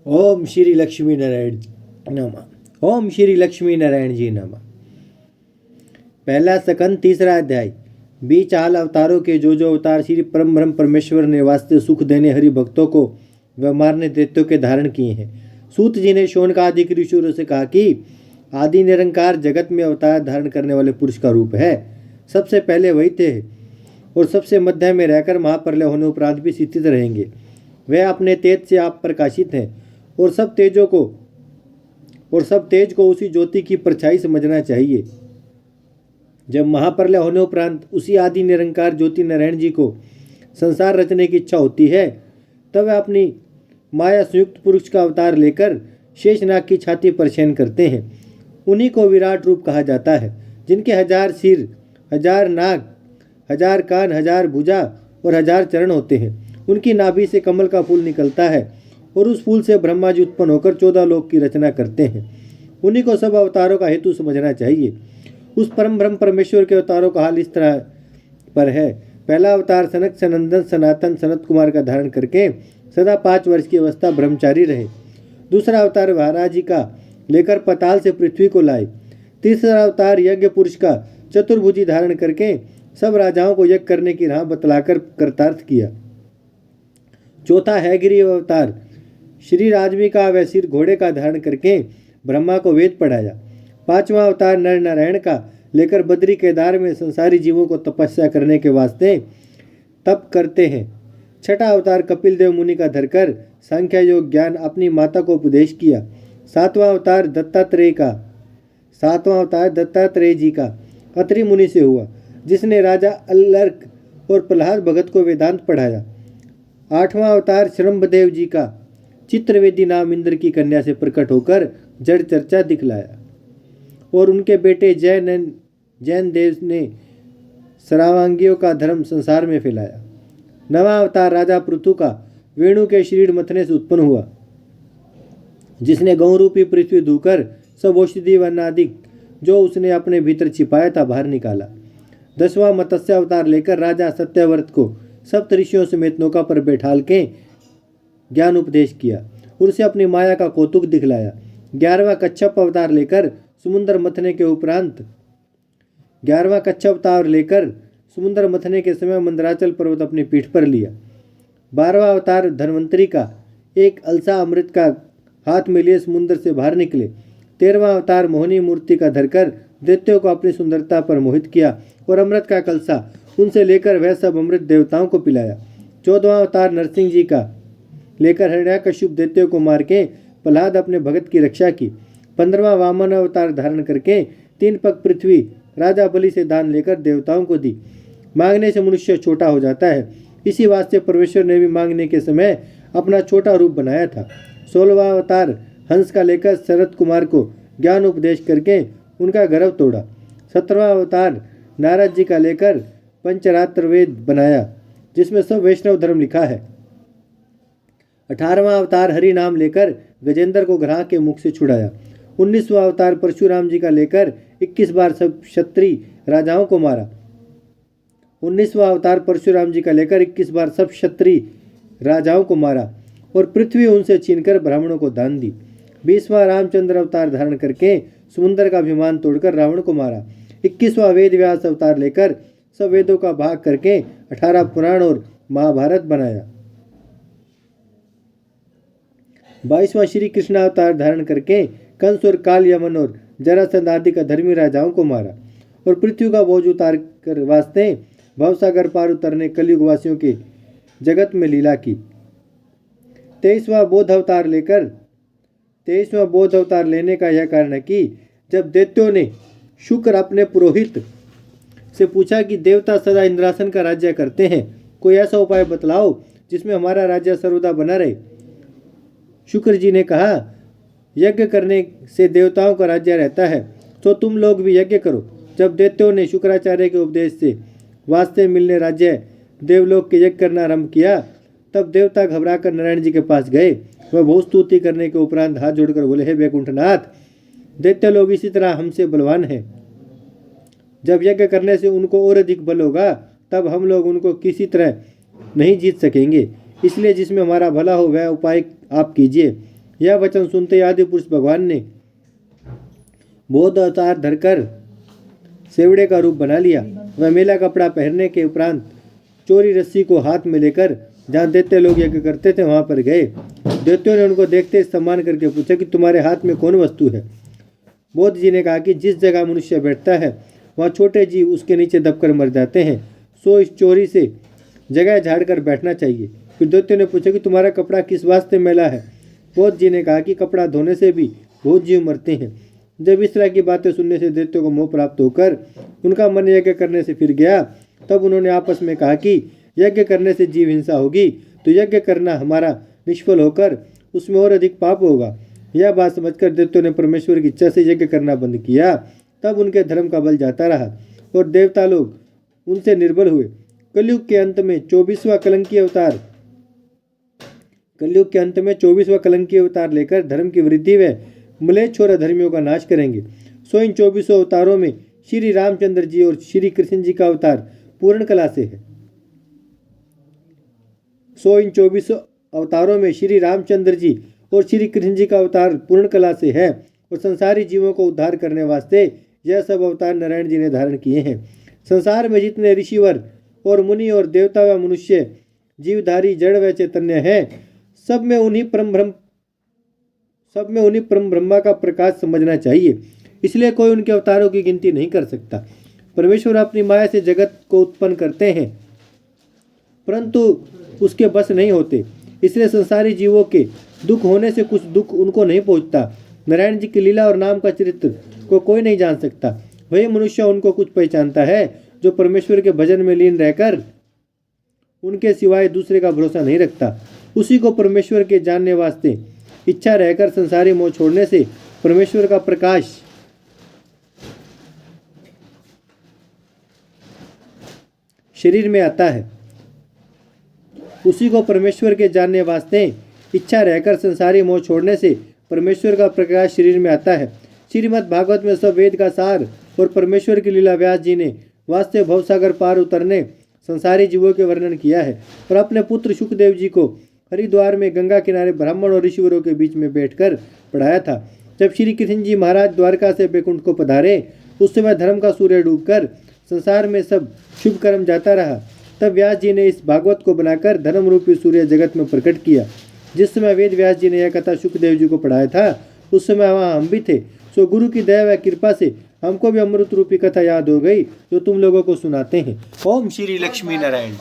ओम श्री लक्ष्मी नारायण नमः। ओम श्री लक्ष्मी नारायण जी नमः। पहला सकंद तीसरा अध्याय। बीच आल अवतारों के जो अवतार श्री परम ब्रह्म परमेश्वर ने वास्ते सुख देने हरि भक्तों को व मारने दैत्यों के धारण किए हैं। सूत जी ने शौनक आदि ऋषियों से कहा कि आदि निरंकार जगत में अवतार धारण करने वाले पुरुष का रूप है। सबसे पहले वही थे और सबसे मध्य में रहकर महाप्रलय होने उपरांत भी स्थित रहेंगे। वह अपने तेज से आप प्रकाशित हैं और सब तेज को उसी ज्योति की परछाई समझना चाहिए। जब महाप्रलय होने उपरांत उसी आदि निरंकार ज्योति नारायण जी को संसार रचने की इच्छा होती है, तब वह अपनी माया संयुक्त पुरुष का अवतार लेकर शेषनाग की छाती पर शयन करते हैं। उन्हीं को विराट रूप कहा जाता है, जिनके 1000 सिर, 1000 नाक, 1000 कान, 1000 भुजा और 1000 चरण होते हैं। उनकी नाभि से कमल का फूल निकलता है और उस फूल से ब्रह्मा जी उत्पन्न होकर 14 लोक की रचना करते हैं। उन्हीं को सब अवतारों का हेतु समझना चाहिए। उस परम ब्रह्म परमेश्वर के अवतारों का हाल इस तरह पर है। पहला अवतार सनक सनंदन सनातन सनत कुमार का धारण करके सदा 5 वर्ष की अवस्था ब्रह्मचारी रहे। दूसरा अवतार महाराज जी का लेकर पताल से पृथ्वी को लाए। तीसरा अवतार यज्ञ पुरुष का चतुर्भुजी धारण करके सब राजाओं को यज्ञ करने की राह बतलाकर कृतार्थ किया। चौथा है गिरि अवतार श्री राजवी का व सिर घोड़े का धारण करके ब्रह्मा को वेद पढ़ाया। पांचवा अवतार नर नारायण का लेकर बद्री केदार में संसारी जीवों को तपस्या करने के वास्ते तप करते हैं। छठा अवतार कपिल देव मुनि का धरकर सांख्य योग ज्ञान अपनी माता को उपदेश किया। सातवां अवतार दत्तात्रेय जी का अत्रि मुनि से हुआ, जिसने राजा अल्लर्क और प्रहलाद भगत को वेदांत पढ़ाया। आठवां अवतार श्रम्भदेव जी का चित्रवेदी नाम इंद्र की कन्या से प्रकट होकर जड़ चर्चा दिखलाया और उनके बेटे जैन देव ने सरावांगियों का धर्म संसार में फैलाया। नवा अवतार राजा पृथु का वेणु के शरीर मथने से उत्पन्न हुआ, जिसने गौ रूपी पृथ्वी धोकर सब औषधि व अनादि जो उसने अपने भीतर छिपाया था बाहर निकाला। 10वां मत्स्य अवतार लेकर राजा सत्यव्रत को सप्त ऋषियों समेत नौका पर बैठाल के ज्ञान उपदेश किया और उसे अपनी माया का कौतुक दिखलाया। 11वां कच्छप अवतार लेकर समुद्र मथने के समय मंदराचल पर्वत अपनी पीठ पर लिया। 12वां अवतार धन्वंतरी का एक अलसा अमृत का हाथ में लिए समुद्र से बाहर निकले। 13वां अवतार मोहनी मूर्ति का धरकर दैत्यों को अपनी सुंदरता पर मोहित किया और अमृत का कलसा उनसे लेकर वह सब अमृत देवताओं को पिलाया। 14वां अवतार नरसिंह जी का लेकर हिरण्याकश्यप दैत्यों को मार के प्रहलाद अपने भगत की रक्षा की। 15वां वामन अवतार धारण करके 3 पग पृथ्वी राजा बलि से दान लेकर देवताओं को दी। मांगने से मनुष्य छोटा हो जाता है, इसी वास्ते परमेश्वर ने भी मांगने के समय अपना छोटा रूप बनाया था। 16वां अवतार हंस का लेकर शरद कुमार को ज्ञान उपदेश करके उनका गर्व तोड़ा। 17वां अवतार नारद जी का लेकर पंचरात्र वेद बनाया, जिसमें सब वैष्णव धर्म लिखा है। 18वां अवतार हरि नाम लेकर गजेंद्र को ग्राह के मुख से छुड़ाया। 19वां अवतार परशुराम जी का लेकर 21 बार सब क्षत्रिय राजाओं को मारा। 19वां अवतार परशुराम जी का लेकर 21 बार सब क्षत्रिय राजाओं को मारा और पृथ्वी उनसे छीनकर ब्राह्मणों को दान दी। 20वां रामचंद्र अवतार धारण करके समुद्र का अभिमान तोड़कर रावण को मारा। 21वां वेद व्यास अवतार लेकर सब वेदों का भाग करके 18 पुराण और महाभारत बनाया। 22वां श्री कृष्ण अवतार धारण करके कंस और काल यमन और जरासंध आदि का धर्मी राजाओं को मारा और पृथ्वी का बोझ उतार कर वास्ते भवसागर पार उतरने कलयुग वासियों के जगत में लीला की। 23वां बोध अवतार लेने का यह कारण है कि जब दैत्यों ने शुक्र अपने पुरोहित से पूछा कि देवता सदा इंद्रासन का राज्य करते हैं, कोई ऐसा उपाय बतलाओ जिसमें हमारा राज्य सर्वदा बना रहे। शुक्र जी ने कहा, यज्ञ करने से देवताओं का राज्य रहता है, तो तुम लोग भी यज्ञ करो। जब दैत्यों ने शुक्राचार्य के उपदेश से वास्ते मिलने राज्य देवलोक के यज्ञ करना आरंभ किया, तब देवता घबराकर नारायण जी के पास गए। वह बहुत स्तुति करने के उपरांत हाथ जोड़कर बोले, हे वैकुंठनाथ, दैत्य लोग इसी तरह हमसे बलवान हैं। जब यज्ञ करने से उनको और अधिक बल होगा, तब हम लोग उनको किसी तरह नहीं जीत सकेंगे। इसलिए जिसमें हमारा भला हो वह उपाय आप कीजिए। यह वचन सुनते आदि पुरुष भगवान ने बौद्ध अवतार धरकर सेवड़े का रूप बना लिया। वह मेला कपड़ा पहनने के उपरांत चोरी रस्सी को हाथ में लेकर जहाँ दैत्य लोग यज्ञ करते थे वहां पर गए। दैत्यों ने उनको देखते सम्मान करके पूछा कि तुम्हारे हाथ में कौन वस्तु है। बौद्ध जी ने कहा कि जिस जगह मनुष्य बैठता है वहाँ छोटे जीव उसके नीचे दबकर मर जाते हैं, सो इस चोरी से जगह झाड़ कर बैठना चाहिए। फिर दैत्यों ने पूछा कि तुम्हारा कपड़ा किस वास्ते मैला है। बौद्ध जी ने कहा कि कपड़ा धोने से भी बहुत जीव मरते हैं। जब इस तरह की बातें सुनने से दैत्यों को मोह प्राप्त होकर उनका मन यज्ञ करने से फिर गया। तब उन्होंने आपस में कहा कि यज्ञ करने से जीव हिंसा होगी तो यज्ञ करना हमारा निष्फल होकर उसमें और अधिक पाप होगा। यह बात समझकर दैत्यों ने परमेश्वर की इच्छा से यज्ञ करना बंद किया। तब उनके धर्म का बल जाता रहा और देवता लोग उनसे निर्बल हुए। कलयुग के अंत में 24वां कलंकी अवतार लेकर धर्म की वृद्धि व म्लेच्छ धर्मियों का नाश करेंगे। सो इन 24 अवतारों में श्री रामचंद्र जी और श्री कृष्ण जी का अवतार पूर्ण कला से है। सो इन 24 अवतारों में श्री रामचंद्र जी और श्री कृष्ण जी का अवतार पूर्ण कला से है और संसारी जीवों को उद्धार करने वास्ते यह सब अवतार नारायण जी ने धारण किए हैं। संसार में जितने ऋषिवर और मुनि और देवता व मनुष्य जीवधारी जड़ व चैतन्य हैं, सब में उन्हीं परम ब्रह्मा का प्रकाश समझना चाहिए। इसलिए कोई उनके अवतारों की गिनती नहीं कर सकता। परमेश्वर अपनी माया से जगत को उत्पन्न करते हैं परंतु उसके बस नहीं होते। इसलिए संसारी जीवों के दुख होने से कुछ दुख उनको नहीं पहुंचता। नारायण जी की लीला और नाम का चरित्र को कोई नहीं जान सकता। वही मनुष्य उनको कुछ पहचानता है जो परमेश्वर के भजन में लीन रहकर उनके सिवाय दूसरे का भरोसा नहीं रखता। उसी को परमेश्वर के जानने वास्ते इच्छा रहकर संसारी मोह छोड़ने से परमेश्वर का प्रकाश शरीर में आता है। उसी को परमेश्वर के जानने वास्ते इच्छा रहकर संसारी मोह छोड़ने से परमेश्वर का प्रकाश शरीर में आता है। श्रीमद् भागवत में सब वेद का सार और परमेश्वर की लीला व्यास जी ने वास्तव भवसागर पार उतरने संसारी जीवों के वर्णन किया है और अपने पुत्र शुकदेव जी को हरिद्वार में गंगा किनारे ब्राह्मण और ऋषिवरों के बीच में बैठकर पढ़ाया था। जब श्री कृष्ण जी महाराज द्वारका से बैकुंठ को पधारे उस समय धर्म का सूर्य डूबकर संसार में सब शुभ कर्म जाता रहा। तब व्यास जी ने इस भागवत को बनाकर धर्म रूपी सूर्य जगत में प्रकट किया। जिस समय वेद व्यास जी ने यह कथा शुकदेव जी को पढ़ाया था उस समय वहाँ हम भी थे। सो गुरु की दया व कृपा से हमको भी अमृत रूपी कथा याद हो गई जो तुम लोगों को सुनाते हैं। ओम श्री लक्ष्मी नारायण।